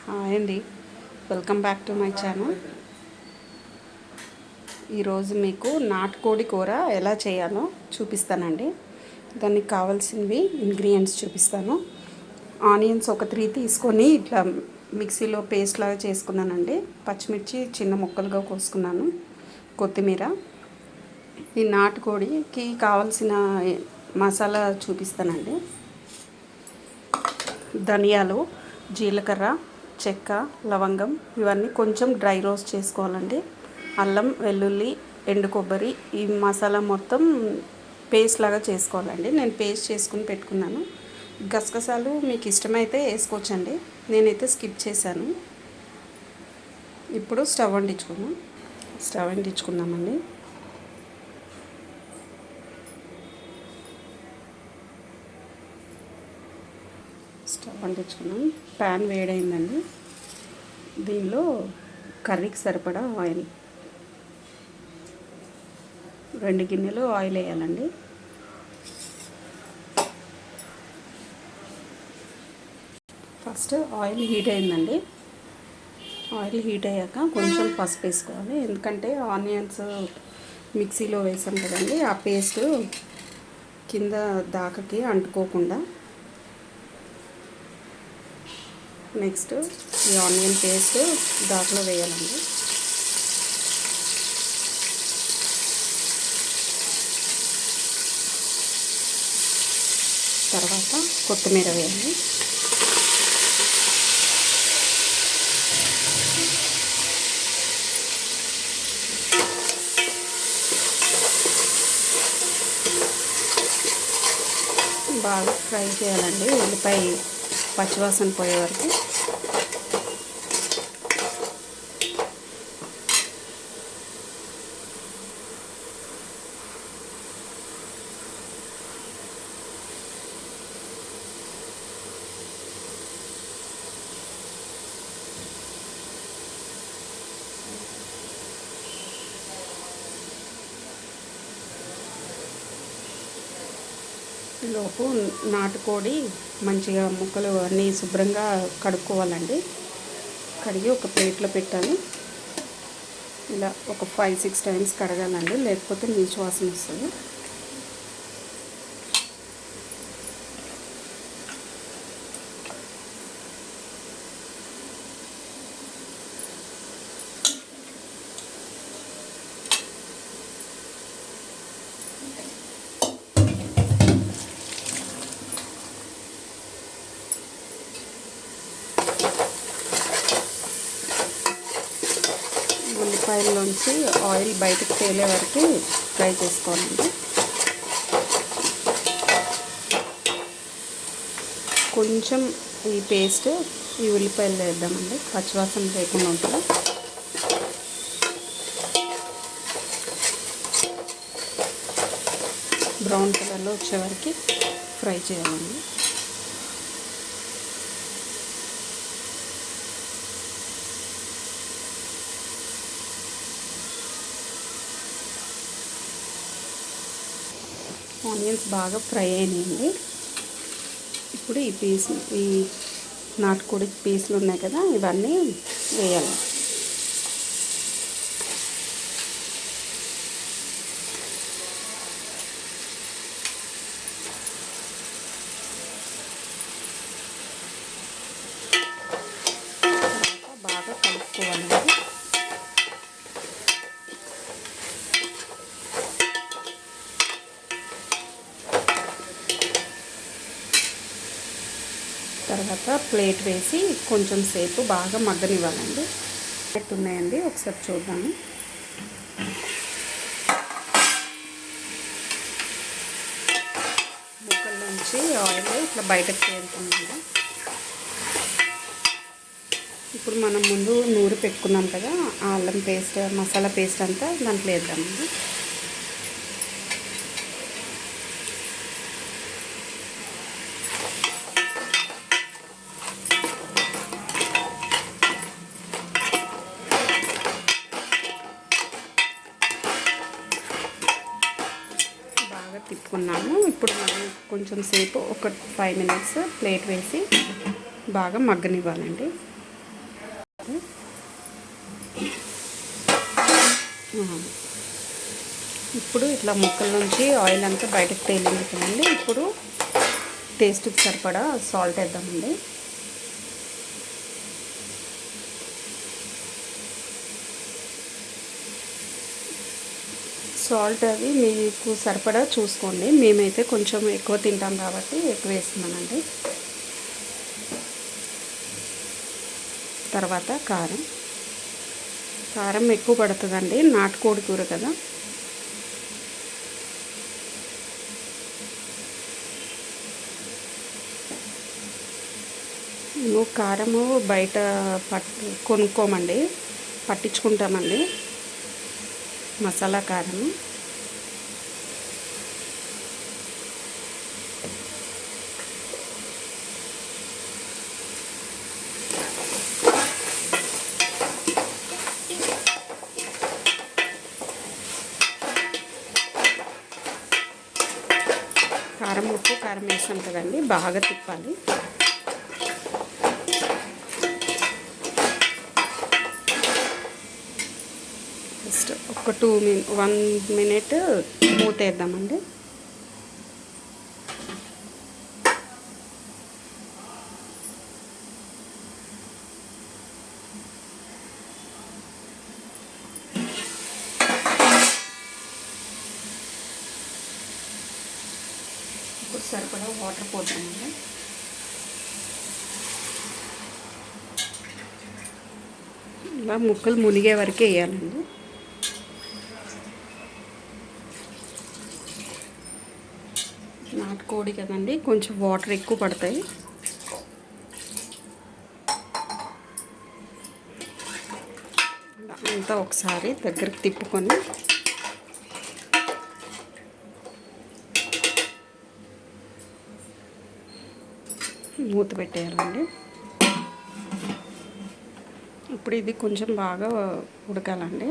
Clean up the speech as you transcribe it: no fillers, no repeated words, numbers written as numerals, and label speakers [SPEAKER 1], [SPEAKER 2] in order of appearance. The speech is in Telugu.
[SPEAKER 1] హాయ్ అండి, welcome back to my channel. ఈరోజు మీకు నాటుకోడి కూర ఎలా చేయాలో చూపిస్తానండి. దానికి కావాల్సినవి ఇంగ్రీడియంట్స్ చూపిస్తాను. ఆనియన్స్ ఒక 3 తీసుకొని ఇట్లా మిక్సీలో పేస్ట్ లాగా చేసుకున్నానండి. పచ్చిమిర్చి చిన్న ముక్కలుగా కోసుకున్నాను. కొత్తిమీర. ఈ నాటుకోడికి కావాల్సిన మసాలా చూపిస్తానండి. ధనియాలు, జీలకర్ర, చెక్క, లవంగం ఇవన్నీ కొంచెం డ్రై రోస్ట్ చేసుకోవాలండి. అల్లం, వెల్లుల్లి, ఎండు కొబ్బరి ఈ మసాలా మొత్తం పేస్ట్ లాగా చేసుకోవాలండి. నేను పేస్ట్ చేసుకుని పెట్టుకున్నాను. గసగసాలు మీకు ఇష్టమైతే వేసుకోవచ్చండి. నేనైతే స్కిప్ చేశాను. ఇప్పుడు స్టవ్ అంటించుకుందామండి. స్టవ్ అంటించుకున్నాం. ప్యాన్ వేడైందండి. దీనిలో కర్రీకి సరిపడా ఆయిల్, 2 గిన్నెలు ఆయిల్ వేయాలండి. ఫస్ట్ ఆయిల్ హీట్ అయిందండి. ఆయిల్ హీట్ అయ్యాక కొంచెం పసుపు వేసుకోవాలి. ఎందుకంటే ఆనియన్స్ మిక్సీలో వేసాం కదండి, ఆ పేస్ట్ కింద దాకకి అంటుకోకుండా. నెక్స్ట్ ఈ ఆనియన్ పేస్ట్ దాంట్లో వేయాలండి. తర్వాత కొత్తిమీర వేయాలి. బాగా ఫ్రై చేయాలండి, ఉల్లిపాయ పచ్చివాసన పోయే వరకు. లోపు నాటుకోడి మంచిగా ముక్కలు అన్నీ శుభ్రంగా కడుక్కోవాలండి. కడిగి ఒక ప్లేట్లో పెట్టాలి. ఇలా ఒక 5-6 టైమ్స్ కడగాలండి, లేకపోతే నీచు వాసన వస్తుంది. ఉల్లిపాయల్లోంచి ఆయిల్ బయటకు తేలే వరకు ఫ్రై చేసుకోవాలండి. కొంచెం ఈ పేస్ట్ ఈ ఉల్లిపాయలు వేద్దామండి, పచ్చివాసన లేకుండా ఉంటుంది. బ్రౌన్ కలర్లో వచ్చే వరకు ఫ్రై చేయాలండి. ఆనియన్స్ బాగా ఫ్రై అయినాయండి. ఇప్పుడు ఈ నాటుకోడి పీసులు ఉన్నాయి కదా, ఇవన్నీ వేయాలి. బాగా కలుపుకోవాలండి. తర్వాత ప్లేట్ వేసి కొంచెం సేపు బాగా మగ్గనివ్వాలండి. ఉన్నాయండి, ఒకసారి చూద్దాము. ముక్కల నుంచి ఆయిల్ ఇట్లా బయటకు తేలుతుందండి. ఇప్పుడు మనం ముందు నూరి పెట్టుకున్నాం కదా, ఆ అల్లం పేస్ట్, మసాలా పేస్ట్ అంతా దాంట్లో వేద్దామండి. తిప్పుకున్నాము. ఇప్పుడు మనం కొంచెం సేపు ఒక 5 మినిట్స్ ప్లేట్ వేసి బాగా మగ్గనివ్వాలండి. ఇప్పుడు ఇట్లా ముక్కల నుంచి ఆయిల్ అంతా బయటకు తేలింది కదండి. ఇప్పుడు టేస్ట్కి సరిపడా సాల్ట్ వేద్దామండి. సాల్ట్ అది మీకు సరిపడా చూసుకోండి. మేమైతే కొంచెం ఎక్కువ తింటాం కాబట్టి ఎక్కువ వేస్తున్నానండి. తర్వాత కారం ఎక్కువ పడుతుందండి, నాటుకోడి కూర కదా. మేము కారము బయట కొనుక్కోమండి, పట్టించుకుంటామండి మసాలా కారం. ఉప్పు కారం వేసాం కదండి, బాగా తిప్పాలి. జస్ట్ ఒక 1 మినిట్ మూత వేద్దామండి. ఇప్పుడు సరిపడా వాటర్ పోద్దామండి. ఇలా ముక్కలు మునిగే వరకే వేయాలండి. నాటుకోడి కదండి, కొంచెం వాటర్ ఎక్కువ పడతాయి. అంతా ఒకసారి దగ్గరికి తిప్పుకొని మూత పెట్టేయాలండి. ఇప్పుడు ఇది కొంచెం బాగా ఉడకాలండి.